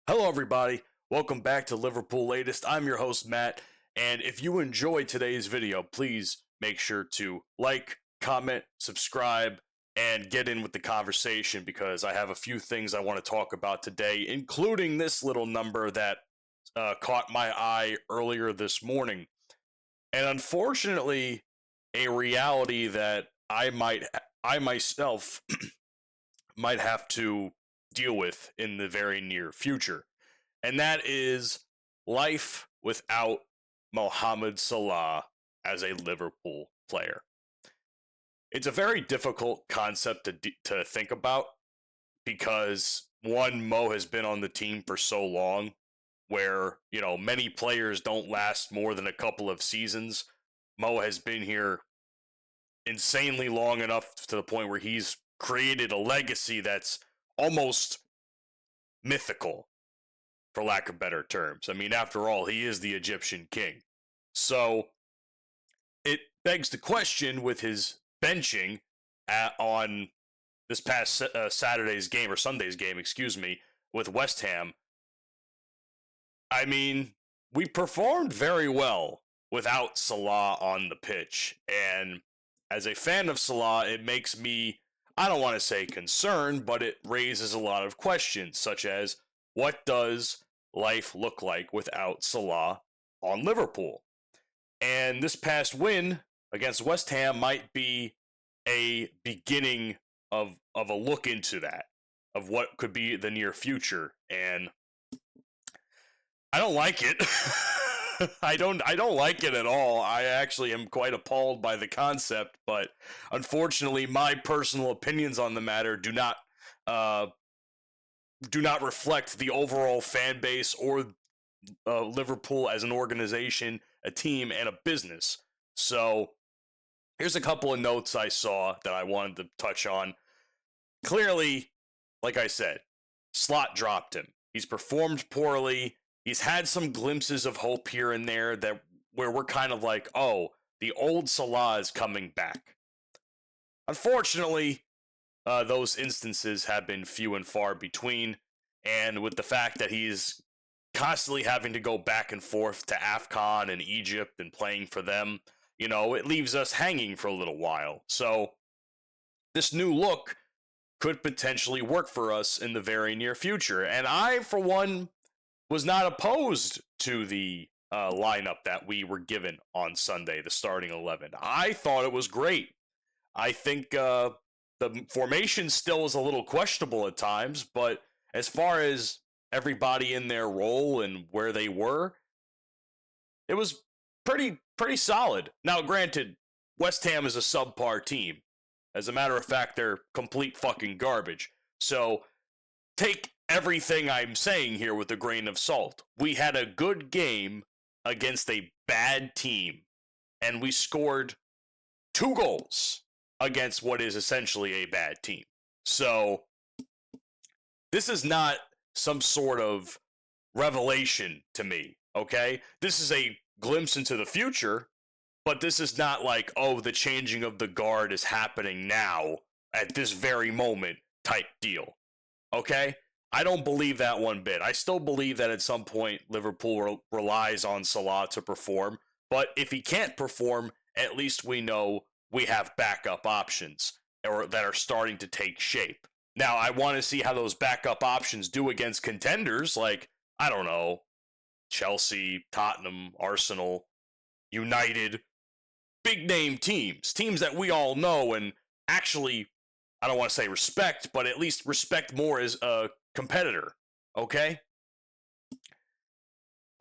Hello, everybody. Welcome back to Liverpool Latest. I'm your host, Matt. And if you enjoyed today's video, please make sure to like, comment, subscribe, and get in with the conversation because I have a few things I want to talk about today, including this little number that caught my eye earlier this morning. And unfortunately, a reality that I myself might have to deal with in the very near future. And that is life without Mohamed Salah as a Liverpool player. It's a very difficult concept to think about because one, Mo has been on the team for so long where, many players don't last more than a couple of seasons. Mo has been here insanely long enough to the point where he's created a legacy that's almost mythical, for lack of better terms. I mean, after all, he is the Egyptian king. So it begs the question with his benching on this past Saturday's game, or Sunday's game, excuse me, with West Ham. I mean, we performed very well without Salah on the pitch. And as a fan of Salah, it makes me, I don't want to say concerned, but it raises a lot of questions, such as what does life look like without Salah on Liverpool? And this past win against West Ham might be a beginning of a look into that, of what could be the near future. And I don't like it. I don't like it at all. I actually am quite appalled by the concept, but unfortunately my personal opinions on the matter uh do not reflect the overall fan base or Liverpool as an organization, a team, and a business. So here's a couple of notes I saw that I wanted to touch on. Clearly, like I said, Slot dropped him. He's performed poorly. He's had some glimpses of hope here and there that where we're kind of like, oh, the old Salah is coming back. Unfortunately, those instances have been few and far between, and with the fact that he's constantly having to go back and forth to AFCON and Egypt and playing for them, it leaves us hanging for a little while. So this new look could potentially work for us in the very near future. And I, for one, was not opposed to the lineup that we were given on Sunday, the starting 11. I thought it was great. I think the formation still is a little questionable at times, but as far as everybody in their role and where they were, it was pretty solid. Now, granted, West Ham is a subpar team. As a matter of fact, they're complete fucking garbage. So take everything I'm saying here with a grain of salt. We had a good game against a bad team, and we scored 2 goals against what is essentially a bad team. So this is not some sort of revelation to me, okay? This is a glimpse into the future, but this is not like, oh, the changing of the guard is happening now at this very moment type deal, okay? I don't believe that one bit. I still believe that at some point Liverpool relies on Salah to perform, but if he can't perform, at least we know we have backup options or that are starting to take shape. Now, I want to see how those backup options do against contenders like, I don't know, Chelsea, Tottenham, Arsenal, United, big name teams that we all know and actually, I don't want to say respect, but at least respect more as a competitor, okay?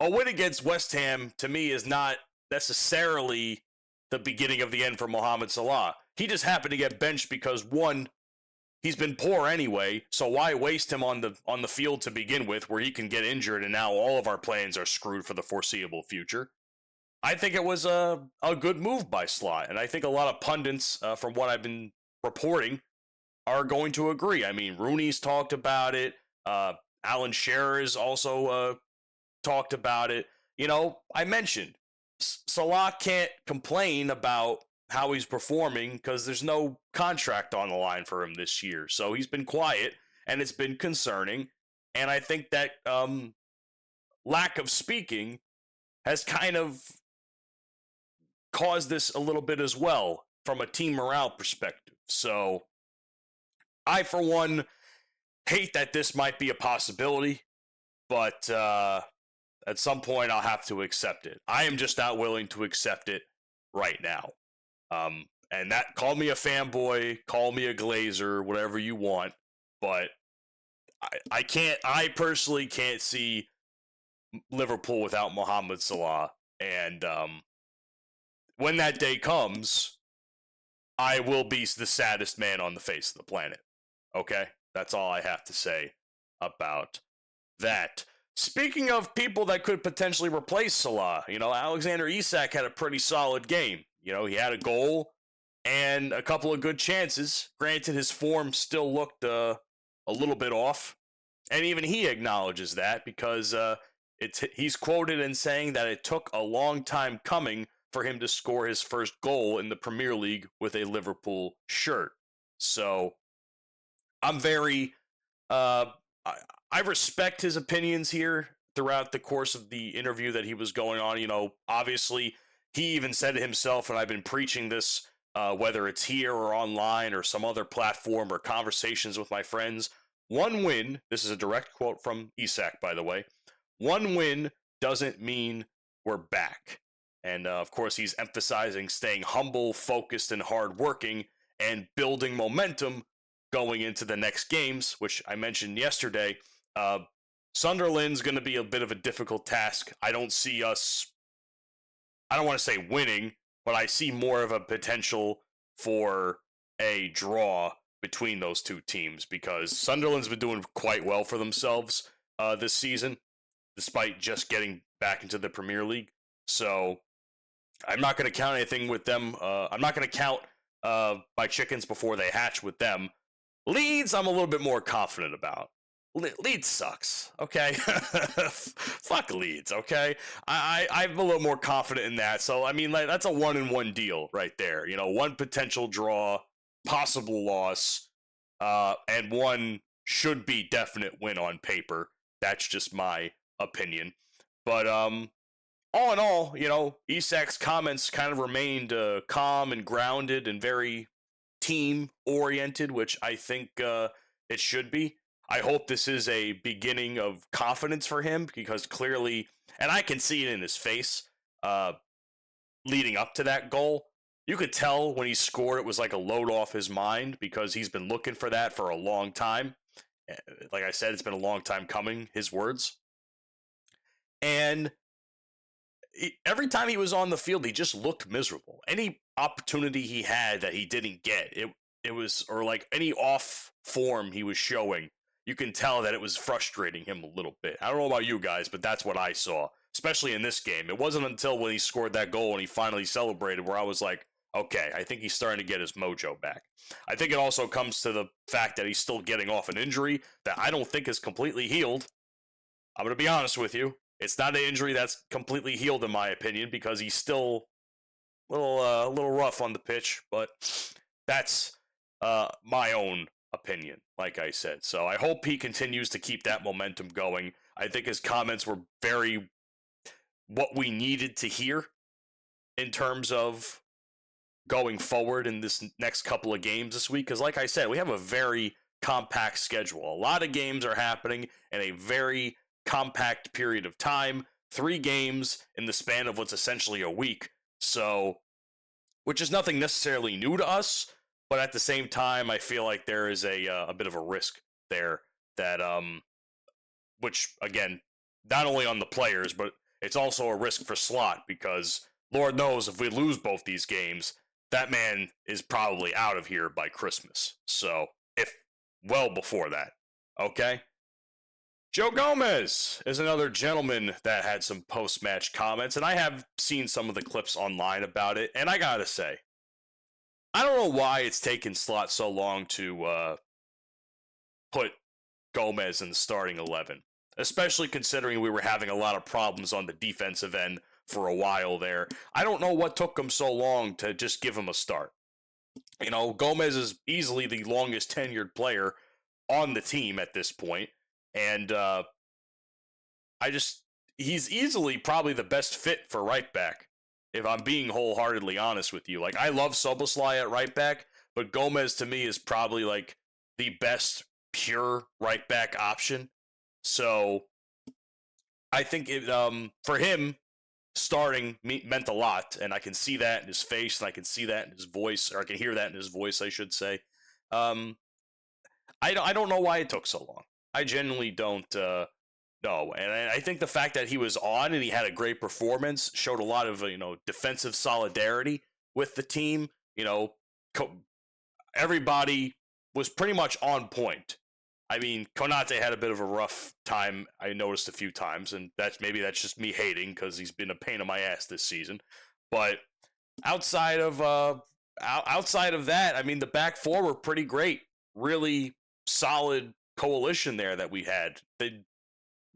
A win against West Ham, to me, is not necessarily the beginning of the end for Mohamed Salah. He just happened to get benched because, one, he's been poor anyway, so why waste him on the field to begin with where he can get injured and now all of our plans are screwed for the foreseeable future? I think it was a good move by Slot, and I think a lot of pundits, from what I've been reporting, are going to agree. I mean, Rooney's talked about it. Alan Shearer has also talked about it. I mentioned Salah can't complain about how he's performing because there's no contract on the line for him this year. So he's been quiet, and it's been concerning. And I think that lack of speaking has kind of caused this a little bit as well from a team morale perspective. So I, for one, hate that this might be a possibility, but at some point I'll have to accept it. I am just not willing to accept it right now. And that, call me a fanboy, call me a glazer, whatever you want, but I personally can't see Liverpool without Mohamed Salah. And when that day comes, I will be the saddest man on the face of the planet. Okay? That's all I have to say about that. Speaking of people that could potentially replace Salah, Alexander Isak had a pretty solid game. He had a goal and a couple of good chances. Granted, his form still looked a little bit off. And even he acknowledges that because he's quoted in saying that it took a long time coming for him to score his first goal in the Premier League with a Liverpool shirt. So I'm very, I respect his opinions here throughout the course of the interview that he was going on. Obviously, he even said it himself, and I've been preaching this, whether it's here or online or some other platform or conversations with my friends. One win, this is a direct quote from Isak, by the way, one win doesn't mean we're back. And of course, he's emphasizing staying humble, focused, and hardworking, and building momentum going into the next games, which I mentioned yesterday. Sunderland's going to be a bit of a difficult task. I don't see us, I don't want to say winning, but I see more of a potential for a draw between those two teams because Sunderland's been doing quite well for themselves this season, despite just getting back into the Premier League. So I'm not going to count anything with them. I'm not going to count my chickens before they hatch with them. Leeds, I'm a little bit more confident about. Leeds sucks, okay? Fuck Leeds, okay? I'm a little more confident in that. So, I mean, that's a 1-1 deal right there. One potential draw, possible loss, and one should be definite win on paper. That's just my opinion. But all in all, Isak's comments kind of remained calm and grounded and very team-oriented, which I think it should be. I hope this is a beginning of confidence for him because clearly, and I can see it in his face leading up to that goal, you could tell when he scored it was like a load off his mind because he's been looking for that for a long time. Like I said, it's been a long time coming, his words. And every time he was on the field, he just looked miserable. Any opportunity he had that he didn't get, it was, or like any off form he was showing, you can tell that it was frustrating him a little bit. I don't know about you guys, but that's what I saw, especially in this game. It wasn't until when he scored that goal and he finally celebrated where I was like, okay, I think he's starting to get his mojo back. I think it also comes to the fact that he's still getting off an injury that I don't think is completely healed. I'm going to be honest with you. It's not an injury that's completely healed, in my opinion, because he's still a little rough on the pitch. But that's my own opinion, like I said. So I hope he continues to keep that momentum going. I think his comments were very what we needed to hear in terms of going forward in this next couple of games this week. Because like I said, we have a very compact schedule. A lot of games are happening in a very compact period of time, 3 games in the span of what's essentially a week. So, which is nothing necessarily new to us, but at the same time, I feel like there is a bit of a risk there that, which again, not only on the players, but it's also a risk for Slot because Lord knows if we lose both these games, that man is probably out of here by Christmas. So, if well before that, okay? Joe Gomez is another gentleman that had some post-match comments, and I have seen some of the clips online about it, and I gotta say, I don't know why it's taken Slot so long to put Gomez in the starting 11, especially considering we were having a lot of problems on the defensive end for a while there. I don't know what took him so long to just give him a start. Gomez is easily the longest tenured player on the team at this point. And he's easily probably the best fit for right back, if I'm being wholeheartedly honest with you. Like, I love Soboslai at right back, but Gomez to me is probably like the best pure right back option. So I think it for him starting meant a lot, and I can see that in his face, and I can see that in his voice, or I can hear that in his voice, I should say. Um, I don't know why it took so long. I genuinely don't know, and I think the fact that he was on and he had a great performance showed a lot of defensive solidarity with the team. You know, everybody was pretty much on point. I mean, Konate had a bit of a rough time. I noticed a few times, and that's just me hating because he's been a pain in my ass this season. But outside of outside of that, I mean, the back four were pretty great. Really solid coalition there that we had.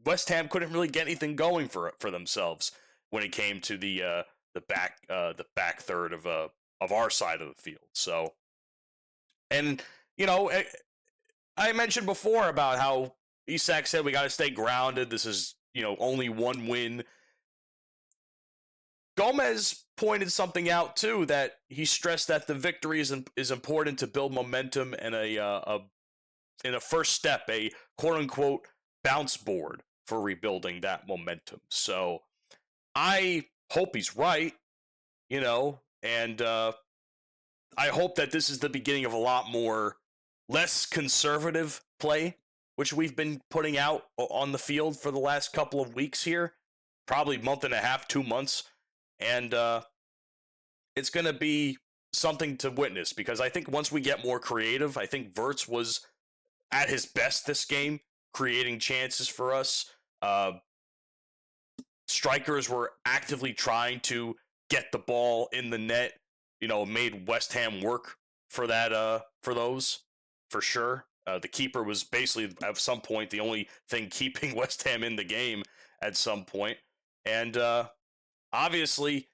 West Ham couldn't really get anything going for themselves when it came to the back third of our side of the field. So, and I mentioned before about how Isak said we got to stay grounded. This is only one win. Gomez pointed something out too, that he stressed that the victory is important to build momentum and in a first step, a quote unquote bounce board for rebuilding that momentum. So I hope he's right, and I hope that this is the beginning of a lot more less conservative play, which we've been putting out on the field for the last couple of weeks here, probably month and a half, 2 months. And it's going to be something to witness, because I think once we get more creative, I think Wirtz was at his best this game, creating chances for us. Strikers were actively trying to get the ball in the net, made West Ham work for that, for those, for sure. The keeper was basically, at some point, the only thing keeping West Ham in the game at some point. And obviously,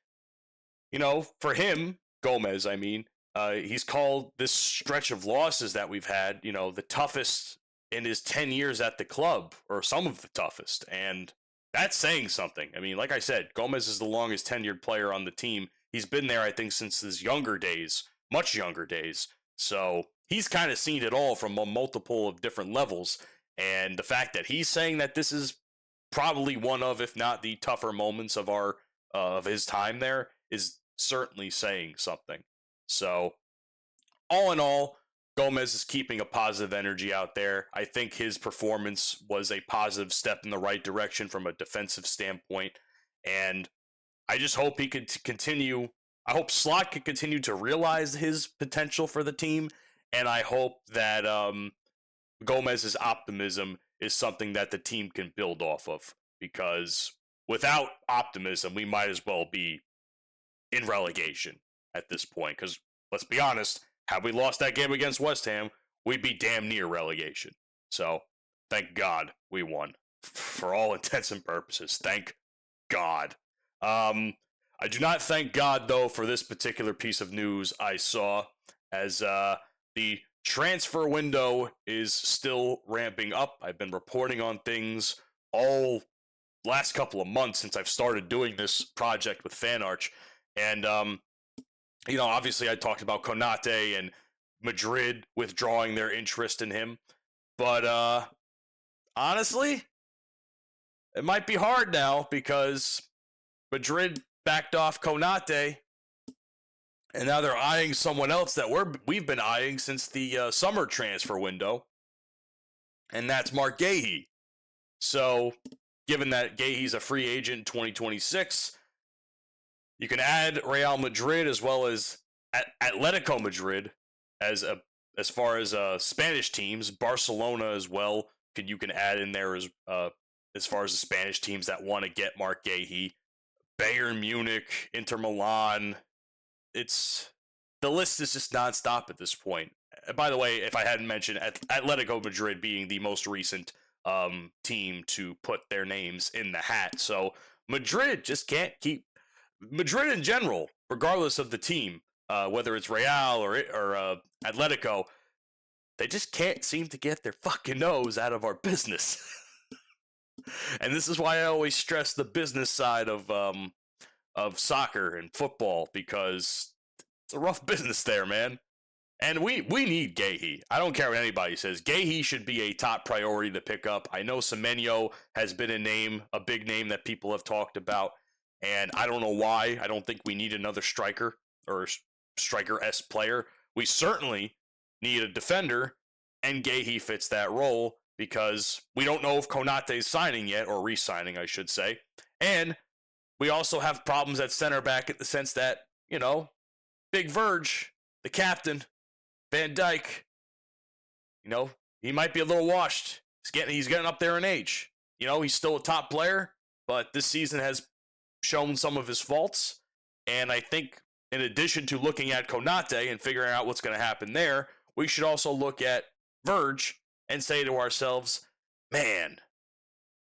for him, Gomez, I mean, he's called this stretch of losses that we've had, the toughest in his 10 years at the club, or some of the toughest. And that's saying something. I mean, like I said, Gomez is the longest tenured player on the team. He's been there, I think, since his younger days, much younger days. So he's kind of seen it all from a multiple of different levels. And the fact that he's saying that this is probably one of, if not the tougher moments of his time there, is certainly saying something. So all in all, Gomez is keeping a positive energy out there. I think his performance was a positive step in the right direction from a defensive standpoint. And I just hope he could continue. I hope Slot could continue to realize his potential for the team. And I hope that Gomez's optimism is something that the team can build off of. Because without optimism, we might as well be in relegation at this point. Because let's be honest, had we lost that game against West Ham, we'd be damn near relegation. So, thank God we won. For all intents and purposes, thank God. I do not thank God, though, for this particular piece of news I saw, as the transfer window is still ramping up. I've been reporting on things all last couple of months since I've started doing this project with FanArch. And obviously I talked about Konate and Madrid withdrawing their interest in him. But honestly, it might be hard now, because Madrid backed off Konate, and now they're eyeing someone else that we've been eyeing since the summer transfer window, and that's Mark Gahey. So, given that Gahey's a free agent in 2026, you can add Real Madrid as well as Atletico Madrid as far as Spanish teams. Barcelona as well. You can add in there as far as the Spanish teams that want to get Mark Gahey. Bayern Munich, Inter Milan. The list is just nonstop at this point. By the way, if I hadn't mentioned Atletico Madrid being the most recent team to put their names in the hat, so Madrid just can't keep. Madrid in general, regardless of the team, whether it's Real or Atletico, they just can't seem to get their fucking nose out of our business. And this is why I always stress the business side of soccer and football, because it's a rough business there, man. And we need Gahey. I don't care what anybody says. Gahey should be a top priority to pick up. I know Semenyo has been a big name that people have talked about, and I don't know why. I don't think we need another striker or striker-esque player. We certainly need a defender, and Gahey fits that role because we don't know if Konate is signing yet, or re-signing, I should say. And we also have problems at center back in the sense that, Big Verge, the captain, Van Dijk, he might be a little washed. He's getting up there in age. He's still a top player, but this season has shown some of his faults. And I think in addition to looking at Konate and figuring out what's going to happen there, we should also look at Verge and say to ourselves, man,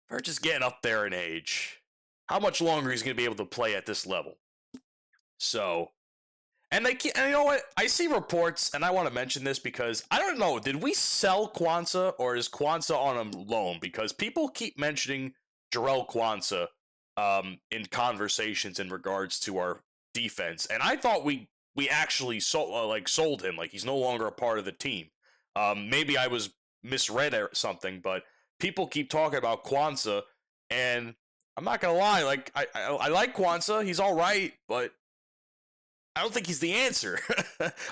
Verge is getting up there in age. How much longer he's going to be able to play at this level? So, and you know what? I see reports, and I want to mention this because I don't know. Did we sell Kwanzaa, or is Kwanzaa on a loan? Because people keep mentioning Jarrell Kwanzaa in conversations in regards to our defense, and I thought we actually sold him. Like, he's no longer a part of the team. Maybe I was misread or something, but people keep talking about Kwanzaa, and I'm not gonna lie. Like, I like Kwanzaa. He's all right, but I don't think he's the answer.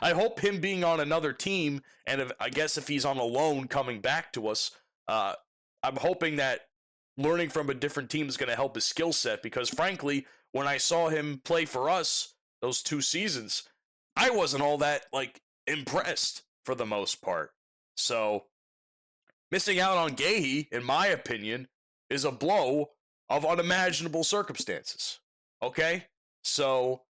I hope him being on another team, and I guess if he's on a loan coming back to us, I'm hoping that learning from a different team is going to help his skill set, because frankly, when I saw him play for us those 2 seasons, I wasn't all that, impressed for the most part. So, missing out on Gahey, in my opinion, is a blow of unimaginable circumstances. Okay? So,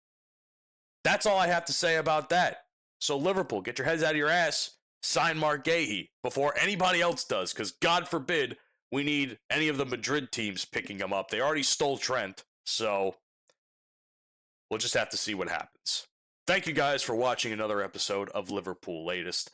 that's all I have to say about that. So, Liverpool, get your heads out of your ass, sign Mark Gahey before anybody else does, because God forbid we need any of the Madrid teams picking him up. They already stole Trent, so we'll just have to see what happens. Thank you guys for watching another episode of Liverpool Latest.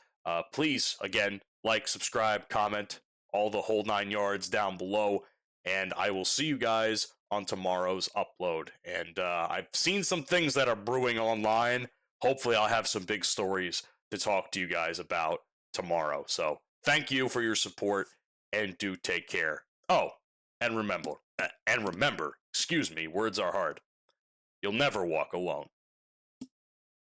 Please, again, like, subscribe, comment, all the whole 9 yards down below, and I will see you guys on tomorrow's upload. And I've seen some things that are brewing online. Hopefully I'll have some big stories to talk to you guys about tomorrow. So thank you for your support, and do take care. Oh, and remember, words are hard. You'll never walk alone.